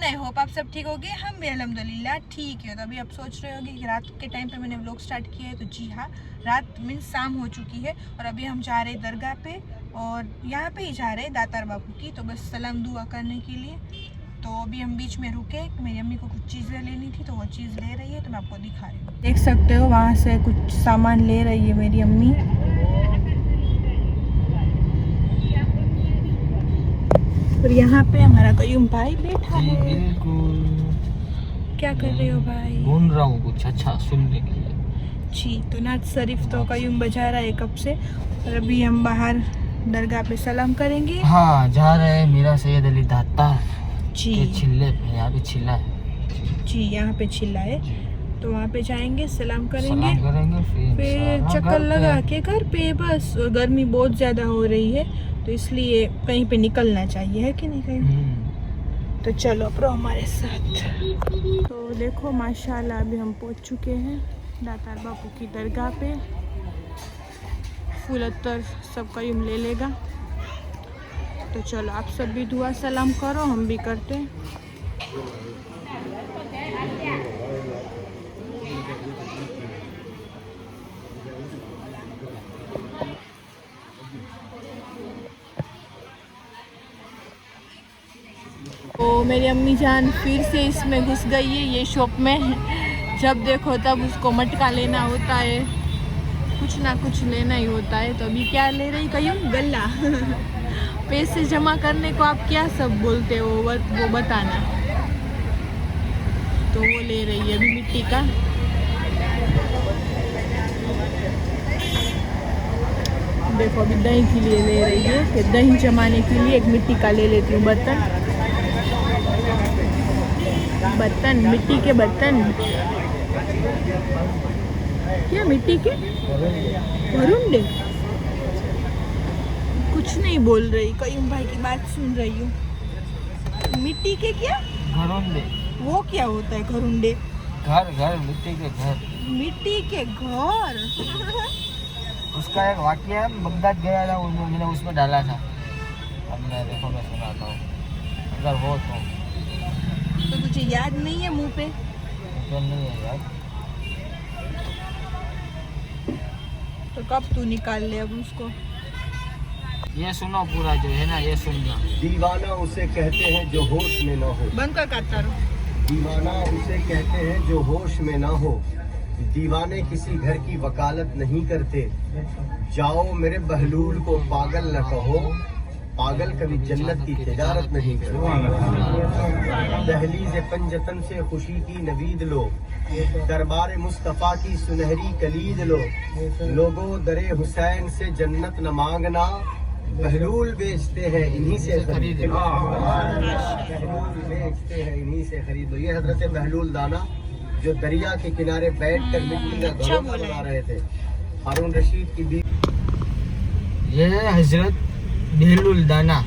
Everyone, I hope आप सब ठीक होगे। हम भी अल्हम्दुलिल्लाह ठीक है। तो अभी आप सोच रहे होगे कि रात के टाइम पे मैंने व्लॉग स्टार्ट किया है, तो जी हाँ, रात मीन्स शाम हो चुकी है और अभी हम जा रहे हैं दरगाह पे और यहाँ पे ही जा रहे हैं दातार बापू की, तो बस सलाम दुआ करने के लिए। तो अभी हम बीच में रुके, मेरी अम्मी को कुछ चीज़ें लेनी थी तो वो चीज़ ले रही है, तो मैं आपको दिखा रही हूँ। देख सकते हो वहाँ से कुछ सामान ले रही है मेरी अम्मी। और यहाँ पे हमारा कयूम भाई बैठा है। क्या कर रहे हो भाई? ढूंढ रहा हूँ कुछ अच्छा सुनने के लिए। जी, तो नात शरीफ तो कयूम बजा रहा है कब से, और अभी हम बाहर दरगाह पे सलाम करेंगे। हाँ, जा रहे हैं मीरा सैयद अली दातार जी के छिल्ले पे। यहाँ पे छिल्ला है जी, यहाँ पे छिल्ला है, तो वहाँ पे जाएंगे, सलाम करेंगे, सलाम करेंगे, फिर चक्कर लगा के घर पे बस। और गर्मी बहुत ज़्यादा हो रही है, तो इसलिए कहीं पे निकलना चाहिए, है कि नहीं कहीं? तो चलो प्रो हमारे साथ। तो देखो माशाल्लाह अभी हम पहुंच चुके हैं दातार बापू की दरगाह पे। फूल अत्तर सब कयूम ले लेगा, तो चलो आप सब भी दुआ सलाम करो, हम भी करते हैं। तो मेरी अम्मी जान फिर से इसमें घुस गई है, ये शॉप में। जब देखो तब उसको मटका लेना होता है, कुछ ना कुछ लेना ही होता है। तो अभी क्या ले रही कयूम? गल्ला। पैसे जमा करने को आप क्या सब बोलते हो वो बताना। तो वो ले रही है अभी मिट्टी का। देखो अभी दही के लिए ले रही है कि दही जमाने के लिए एक मिट्टी का ले लेती हूँ बर्तन। मिट्टी के बर्तन। क्या मिट्टी के घरुंडे? कुछ नहीं बोल रही, कयूम भाई की बात सुन रही हूँ। मिट्टी के क्या घरुंडे? वो क्या होता है घरुंडे? घर मिट्टी के घर। मिट्टी के घर। उसका एक वाक्य है, बगदाद गया था, मैंने उसमें डाला था। अब मैं देखो मैं सुनाता हूँ, अगर हो तो तुझे याद नहीं है मुंह पे? तो नहीं है यार। तो कब तू निकाल ले अब उसको? ये सुनो पूरा जो है ना, ये सुनना। दीवाना उसे कहते हैं जो होश में ना हो। बंद कर काटता रहो। दीवाना उसे कहते हैं जो होश में ना हो। दीवाने किसी घर की वकालत नहीं करते। जाओ मेरे बहलूल को पागल न कहो, पागल कभी जन्नत की तिजारत नहीं करते। दहलीज़ पंजतन से खुशी की नवीद लो, दरबार मुस्तफ़ा की सुनहरी कलीद लो। लोगों दरे हुसैन से जन्नत न मांगना, बहलूल बेचते हैं इन्हीं से खरीद लो। बहलूल बेचते हैं इन्हीं से खरीद लो। ये हजरत बहलूल दाना जो दरिया के किनारे बैठकर मिट्टी का घोंसला बना रहे थे, हारून रशीद की बीवी। ये हजरत बहलूल दाना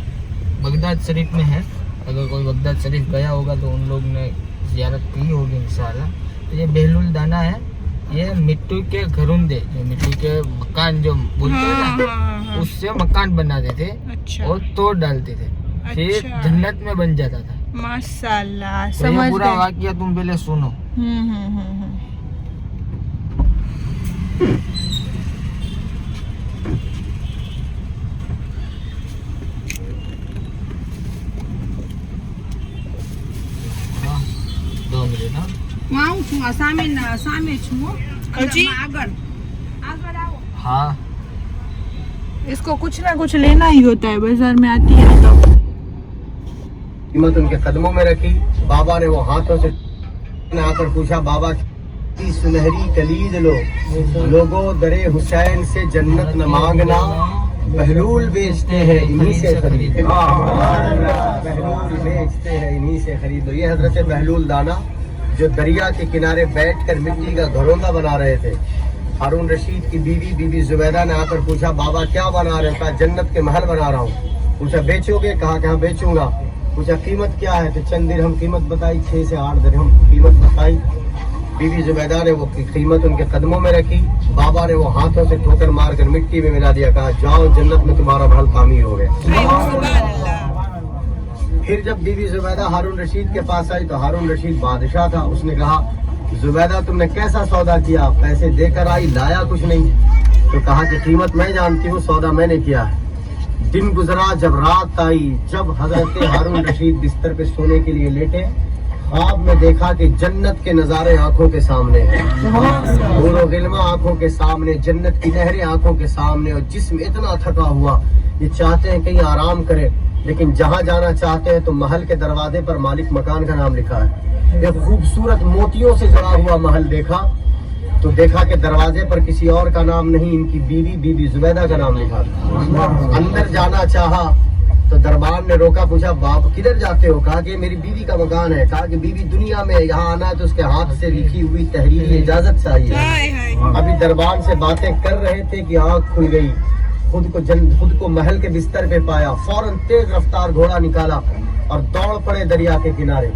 बगदाद शरीफ में है। अगर कोई बगदाद शरीफ गया होगा तो उन लोग ने ज़ियारत की होगी इंशाल्लाह। तो ये बहलूल दाना है, ये मिट्टी के घरुंडे, जो मिट्टी के मकान जो बोलते हैं ना, उससे मकान बनाते थे। अच्छा। और तोड़ डालते थे। अच्छा। फिर जन्नत में बन जाता था। माशाल्लाह, तो समझ पूरा वाकया तुम पहले सुनो। हाँ, इसको कुछ ना कुछ लेना ही होता है, बाजार में आती है तो। कीमत उनके कदमों में रखी। बाबा ने वो हाथों से आकर पूछा, बाबा की सुनहरी कलीद लो। लोगों दरे हुसैन से जन्नत न मांगना, बहलूल बेचते हैं इन्हीं से खरीद लो। बहलूल बेचते हैं इन्हीं से खरीद लो। ये हजरत बहलूल दाना जो दरिया के किनारे बैठकर मिट्टी का घरौंदा बना रहे थे। हारून रशीद की बीवी जुबैदा ने आकर पूछा, बाबा क्या बना रहे हो? कहा जन्नत के महल बना रहा हूँ। पूछा बेचोगे? कहा कहाँ बेचूंगा। पूछा कीमत क्या है? तो चंद दिरहम कीमत बताई, 6 से 8 दिरहम कीमत बताई। बीवी जुबैदा ने वो कीमत उनके कदमों में रखी। बाबा ने वो हाथों से ठोकर मारकर मिट्टी में मिला दिया। कहा जाओ जन्नत में तुम्हारा महल तामीर हो गया। फिर जब बीबी जुबैदा हारून रशीद के पास आई तो हारून रशीद बादशाह था। उसने कहा, जुबैदा तुमने कैसा सौदा किया? पैसे देकर आई, लाया कुछ नहीं। तो कहा कि कीमत मैं जानती हूँ, सौदा मैंने किया है। दिन गुजरा, जब रात आई, जब हजरत हारून रशीद बिस्तर पे सोने के लिए लेटे, ख्वाब में देखा कि जन्नत के नजारे आंखों के सामने हैं, नूरो गिल्मा आंखों के सामने, जन्नत की नहरें आंखों के सामने, और जिस्म इतना थका हुआ ये चाहते हैं कहीं आराम करें, लेकिन जहाँ जाना चाहते हैं तो महल के दरवाजे पर मालिक मकान का नाम लिखा है। एक खूबसूरत मोतियों से जड़ा हुआ महल देखा तो देखा कि दरवाजे पर किसी और का नाम नहीं, इनकी बीवी बीबी जुबैदा का नाम लिखा था। अंदर जाना चाहा तो दरबान ने रोका, पूछा बाप किधर जाते हो? कहा कि मेरी बीवी का मकान है। कहा कि बीवी दुनिया में यहाँ आना है तो उसके हाथ से लिखी हुई तहरीरी इजाजत चाहिए। अभी दरबान से बातें कर रहे थे कि आँख खुल गई, खुद को महल के बिस्तर पे पाया। फौरन तेज रफ्तार घोड़ा निकाला और दौड़ पड़े दरिया के किनारे।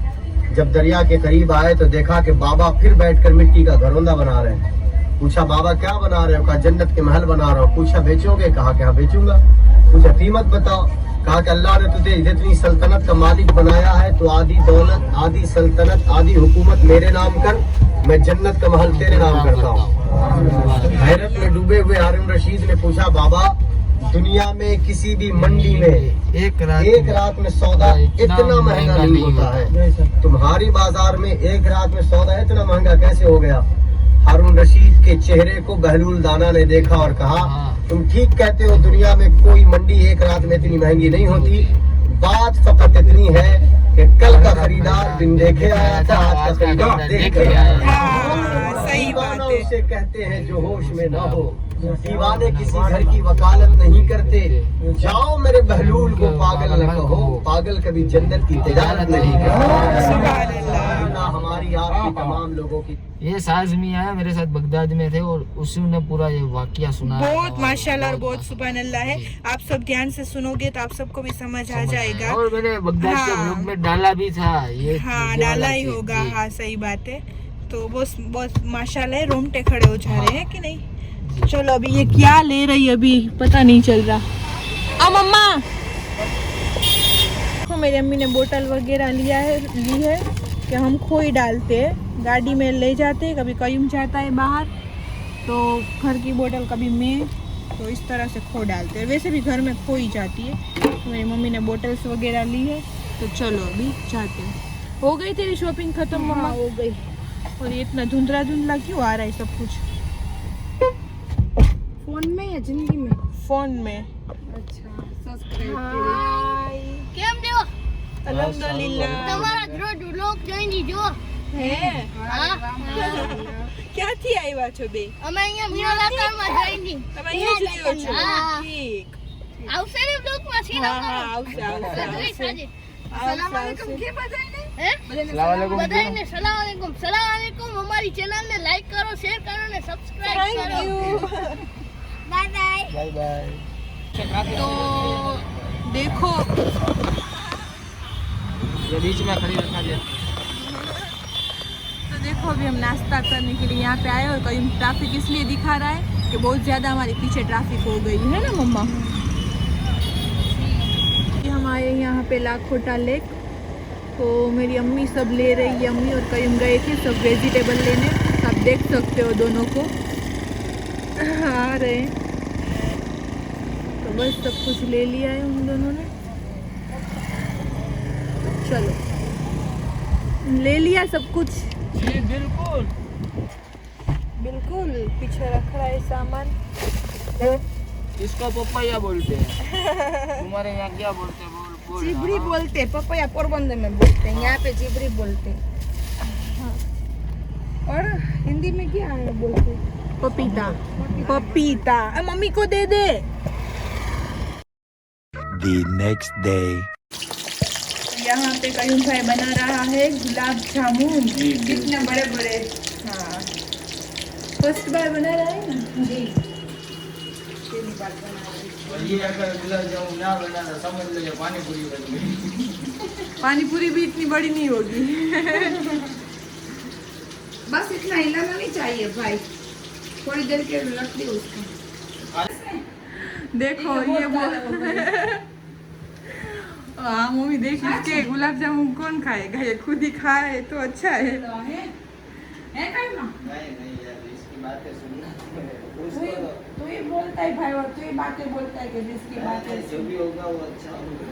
जब दरिया के करीब आए तो देखा कि बाबा फिर बैठकर मिट्टी का घरौंदा बना रहे हैं। पूछा बाबा क्या बना रहे हो? कहा जन्नत के महल बना रहा हूँ। पूछा बेचोगे? कहा क्या बेचूंगा। पूछा कीमत बताओ। कहा कि अल्लाह ने तुझे जितनी सल्तनत का मालिक बनाया है तो आधी दौलत, आधी सल्तनत, आधी हुकूमत मेरे नाम कर, मैं जन्नत का महल तेरे नाम करता हूँ। हैरत में डूबे हुए हारून रशीद ने पूछा बाबा दुनिया में किसी भी मंडी में एक रात में सौदा इतना महंगा नहीं होता है, तुम्हारी बाजार में एक रात में सौदा इतना महंगा कैसे हो गया? हारून रशीद के चेहरे को बहलूल दाना ने देखा और कहा तुम ठीक कहते हो, दुनिया में कोई मंडी एक रात में इतनी महंगी नहीं होती। बात फकत इतनी है कि कल का खरीदार बिन देखे आया था, आज का खरीदार देख के आया। सही बात है। उसे कहते हैं जो होश में ना हो, दीवाने किसी घर की वकालत नहीं करते। जाओ मेरे बहलूल को पागल न कहो, पागल कभी जन्नत की तिजारत नहीं करता। हमारी आपकी तमाम लोगों की ये साज मियां है, मेरे साथ बगदाद में थे और उसी ने पूरा ये वाकया सुना। बहुत माशाल्लाह और बहुत सुभान अल्लाह है। आप सब ध्यान से सुनोगे तो आप सबको भी समझ आ जाएगा। और मैंने बगदाद के हाँ। ब्लॉग में डाला भी था ये। हाँ डाला ही होगा। हाँ सही बात है। तो बहुत माशाल्लाह रोमटे खड़े हो जा रहे हैं कि नहीं। चलो अभी ये क्या ले रही है अभी पता नहीं चल रहा। अब मम्मा देखो मेरी अम्मी ने बोतल वगैरह ली है कि हम खोई डालते हैं गाड़ी में ले जाते हैं, कभी कयूम जाता है बाहर तो घर की बोतल कभी मैं, तो इस तरह से खो डालते हैं। वैसे भी घर में खो ही जाती है। तो मेरी मम्मी ने बोतल्स वगैरह ली है तो चलो अभी जाते हैं। हो गई तेरी शॉपिंग खत्म मम्मा? हो गई। और ये इतना धुंधला धुंधला क्यों आ रहा है सब कुछ? फोन में या जिंदगी में? फोन में। अच्छा सब्सक्राइब કેમ દેવો अल्हम्दुलिल्लाह। તમારા દરોજ વ્લોગ જોઈની જો હે ક્યાંથી આવ્યા છો બે? અમે અહીંયા મીરાલાકારમાં જોઈની તમે અહીંયા જ રહ્યો છો? હા. ઠીક। આવશે ને વ્લોગમાં છે હા હા આવશે આવશે આવશે સલામ અલૈકુમ કે બધાને હે બધાને સલામ અલૈકુમ અમારી ચેનલને લાઈક કરો શેર કરો અને સબસ્ક્રાઇબ થેન્ક કરો you. Bye bye bye bye. तो देखो ये बीच में खड़ी रखा दिया। तो देखो अभी हम नाश्ता करने के लिए यहाँ पे आए और कहीं ट्रैफिक इसलिए दिखा रहा है कि बहुत ज़्यादा हमारे पीछे ट्रैफिक हो गई है ना मम्मा। हम आए यहाँ पे लाखोटा लेक, तो मेरी अम्मी सब ले रही है। अम्मी और कहीं गए थे सब वेजिटेबल लेने, आप देख सकते हो दोनों को आ रहे हैं। तो बस सब कुछ ले लिया है उन दोनों ने। चलो ले लिया सब कुछ। जी बिल्कुल बिल्कुल पीछे रख रहा है सामान। इसको पपैया बोलते हैं। तुम्हारे यहाँ क्या बोलते हैं? बोल चिबड़ी बोलते हैं, पपैया पोरबंदर में बोलते हैं, यहाँ पे चिबड़ी बोलते हैं। और हिंदी में क्या है बोलते हैं? पपीता। पपीता मम्मी को दे दे। The next day. यहाँ पे कयूम भाई बना रहा है गुलाब जामुन। कितने बड़े बड़े। हाँ फर्स्ट बार बना रहा है ना जी। पहली बार बना रहा है। ये अगर गुलाब जामुन ना बनाना समझ लो पानी पूरी बन गई। पानी पूरी भी इतनी बड़ी नहीं होगी। बस इतना हिलाना नहीं चाहिए भाई, थोड़ी देर के रख दो उसको। देखो ये वो हाँ मम्मी देख इसके गुलाब जामुन कौन खाएगा, ये खुद ही खाए तो अच्छा है। है कहीं ना नहीं नहीं यार, इसकी बातें सुनना तो ये बोलता है भाई, और तो ये बातें बोलता है कि जिसकी बातें जो भी होगा वो अच्छा होगा।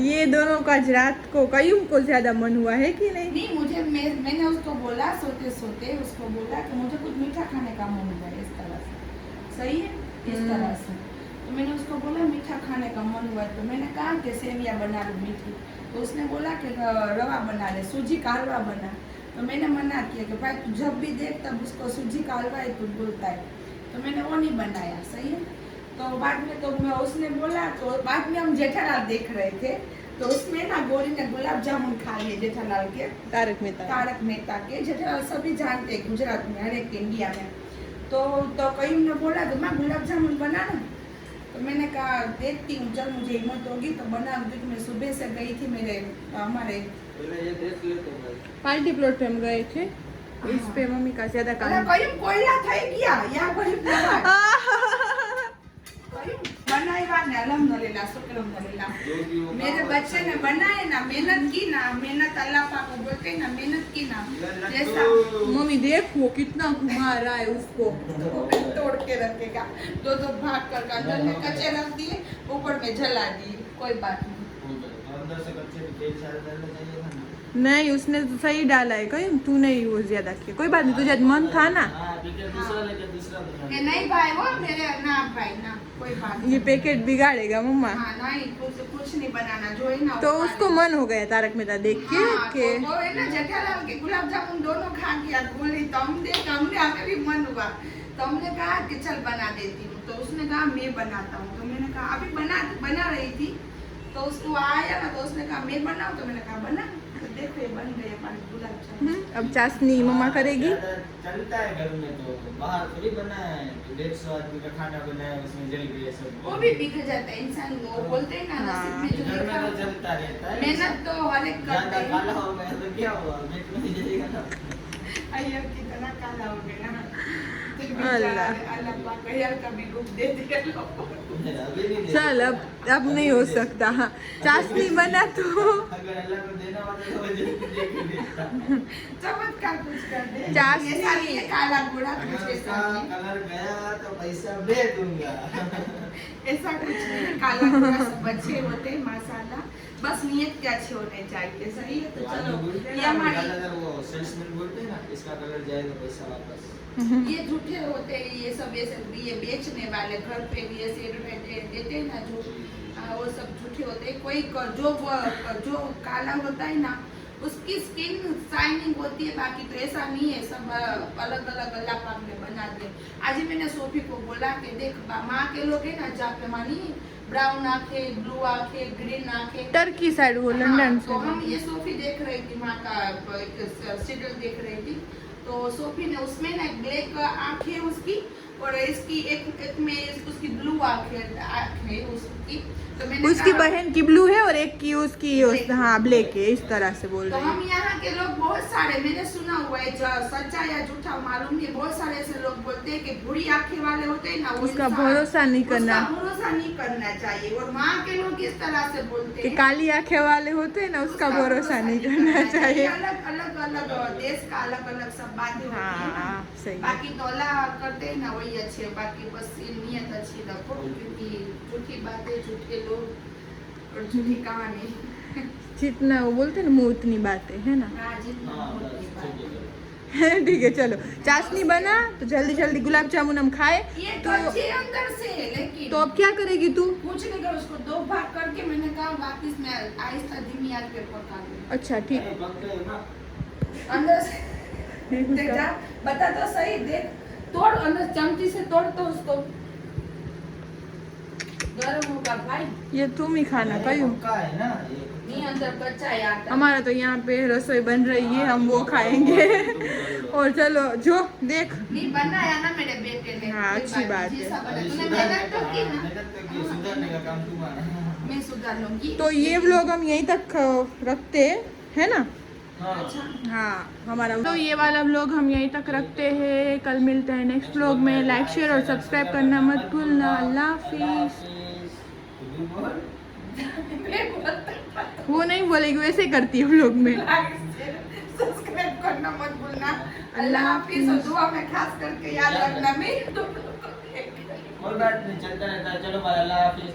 ये दोनों का आज रात को कयूम को ज्यादा मन हुआ है कि नहीं? नहीं मुझे मैंने उसको बोला सोते सोते उसको बोला कि मुझे कुछ मीठा खाने का मन हुआ है, इस तरह से सही है, इस तरह से। तो मैंने उसको बोला मीठा खाने का मन हुआ, तो मैंने कहा कि सेवियाँ बना लो मीठी, तो उसने बोला कि रवा बना ले, सूजी का हलवा बना। तो मैंने मना किया कि भाई तू जब भी देख तब उसको सूजी का हलवा ही तू बोलता है, तो मैंने वो नहीं बनाया, सही है। तो बाद में तो मैं उसने बोला, तो बाद में हम जेठालाल देख रहे थे, तो उसमें ना गोरी ने गुलाब जामुन खा लिए जेठालाल के, तारक मेहता के। जेठालाल सभी जानते हैं गुजरात में, हर एक इंडिया में। तो कहीं ने बोला कि माँ गुलाब जामुन बना ना, तो मैंने कहा देखती हूँ, चल मुझे हिम्मत होगी तो बना, क्योंकि मैं सुबह से गई थी मेरे हमारे ये देख ले तो भाई। पार्टी प्लॉट पे हम गए थे, इस पे मम्मी का ज्यादा काम। कहीं कोयला થઈ ગયા યા કहीं बनाएगा ने अल्हम्दुलिल्लाह शुक्र अल्हम्दुलिल्लाह। मेरे बच्चे ने बनाए ना, मेहनत की ना, मेहनत अल्लाह पाक को बोलते हैं ना, मेहनत की ना, जैसा मम्मी देखो कितना घुमा रहा है उसको। तोड़ के रखेगा, दो भाग कर अंदर में कच्चे रख दिए, ऊपर में जला दिए, कोई बात नहीं। अंदर से कच्चे तेल सारे डालना चाहिए था ना। नहीं उसने तो सही डाला है, कहीं तू नहीं वो ज्यादा किया, कोई बात नहीं, तुझे मन था ना। हाँ ठीक है, दूसरा लेके दूसरा बना। ये नहीं भाई वो मेरे ना भाई ना, कोई बात नहीं। ये पैकेट बिगाड़ेगा मम्मा। हाँ नहीं कुछ नहीं बनाना, जो है ना तो वो उसको खा मन हो गया तारक मेहता देख के हाँ, कि तो वो है ना जेठालाल के गुलाब जामुन दोनों खा गया, बोली तो हमने हमें भी मन हुआ, तो हमने कहा कि चल बना देती हूँ। तो उसने कहा मैं बनाता हूँ, तो मैंने कहा अभी बना रही थी, तो उसको आया ना, तो उसने कहा मैं बनाऊँ, तो मैंने कहा बना। तो देखो ये बन गए हमारे गुलाब जामुन। अब चाशनी मम्मा करेगी। चलता है घर में, तो बाहर थोड़ी बना है, 150 आदमी का खाना बनाया, उसमें जल गया सब। वो भी बिगड़ जाता है इंसान, वो बोलते हैं ना नसीब में जो घर में तो लिखा, चलता रहता है। मेहनत तो हर एक करते ज्यादा हैं। काला हो गया तो क्या हुआ, पेट में जलेगा ना। अय्यर की तरह काला हो गया ना, फिर भी अल्लाह। अल्लाह पाक अय्यर का भी रूप दे दिया लोगों को। अभी नहीं दे चल अब नहीं हो सकता। हाँ चाशनी बना तो अगर अल्लाह को देना होता तो वो जल्दी दे के देता। चमत्कार कुछ कर दे, चाशनी। ये सारी ये काला घोड़ा अगर कुछ उसका ऐसा नहीं, कलर गया तो पैसा दे दूंगा। ऐसा कुछ नहीं, काला घोड़ा सब अच्छे होते हैं माशाल्लाह, बस नियत के अच्छे होने चाहिए, सही है। तो चलो ये हमारी अगर वो सेल्समैन बोलते हैं ना इसका कलर जाएगा पैसा वापस। ये झूठे होते हैं, ये सब ऐसे ये बेचने वाले घर पे भी ऐसे एडवर्टाइज देते हैं ना, जो वो सब झूठे होते हैं। कोई जो काला होता है ना उसकी स्किन शाइनिंग होती है, बाकी तो ऐसा नहीं है, सब अलग अलग अल्लाह पाक ने बना दिए। आज ही मैंने सोफी को बोला कि देख माँ के लोग है ना जाके मानी ब्राउन आंखें, ब्लू आंखें, ग्रीन आंखें, टर्की साइड वो लंदन तो से। हम ये सोफी देख रही थी, माँ का सीरियल देख रही थी, तो सोफी ने उसमें ना ब्लैक आँख है उसकी, और इसकी एक में उसकी ब्लू आँख है उसकी। तो मैंने उसकी कहा- बहन की ब्लू है और एक की उसकी हाँ ब्लैक है, इस तरह से बोल तो रही हम है। यहाँ के लोग बहुत सारे, मैंने सुना हुआ है, सच्चा या झूठा मालूम नहीं, बहुत सारे ऐसे लोग बोलते हैं कि बुरी आंखें वाले होते हैं ना, वो उसका इंसान- भरोसा नहीं करना। उसका भरोसा नहीं करना चाहिए। और माँ के लोग इस तरह से बोलते कि हैं, काली आंखें वाले होते हैं ना उसका भरोसा नहीं करना चाहिए। अलग अलग देश का अलग अलग सब बातें होती है ना। हाँ सही है। बाकी तो अल्लाह करते हैं ना वही अच्छे, बाकी बस ये नियत अच्छी रखो, क्योंकि झूठी बातें, झूठे लोग और झूठी कहानी जितना वो बोलते हैं ना मुँह उतनी बातें है ना। हाँ बस ठीक है। ठीक है चलो चाशनी बना तो जल्दी जल्दी गुलाब जामुन हम खाए। ये तो कच्चे अंदर से है, लेकिन तो अब क्या करेगी तू? कुछ नहीं कर, उसको दो भाग करके मैंने कहा वापिस मैं आहिस्ता धीमी आंच पे पका दूँ अच्छा ठीक। अरे पक गए ना। अंदर से देख जा, बता तो सही, देख तोड़ अंदर चमची से तोड़ तो उसको, गरम होगा भाई, ये तुम ही खाना कयूं। पक्का है ना ये। नहीं अंदर कच्चा है आटा। हमारा तो यहाँ पे रसोई बन रही है, हम वो खाएंगे। और चलो जो देख नहीं बनाया ना मेरे बेटे ने, हाँ, कोई अच्छी बात है। जैसा बना, अभी तूने सुधारने मेहनत तो की ना, मेहनत तो की, सुधारने का काम तुम्हारा। मैं सुधार लूंगी। तो ये व्लॉग हम यहीं तक रखते हैं, है ना। हाँ हाँ हमारा तो ये वाला व्लॉग हम यहीं तक रखते हैं। कल मिलते हैं नेक्स्ट व्लॉग में। लाइक शेयर और सब्सक्राइब करना मत भूलना। अल्लाह हाफिज़। वो नहीं बोलेगी, वैसे करती है व्लॉग में। सब्सक्राइब करना मत भूलना। अल्लाह हाफिज और दुआ में खास करके याद रखना। कोई बात नहीं, चलता रहता है। चलो भाई, अल्लाह हाफिज।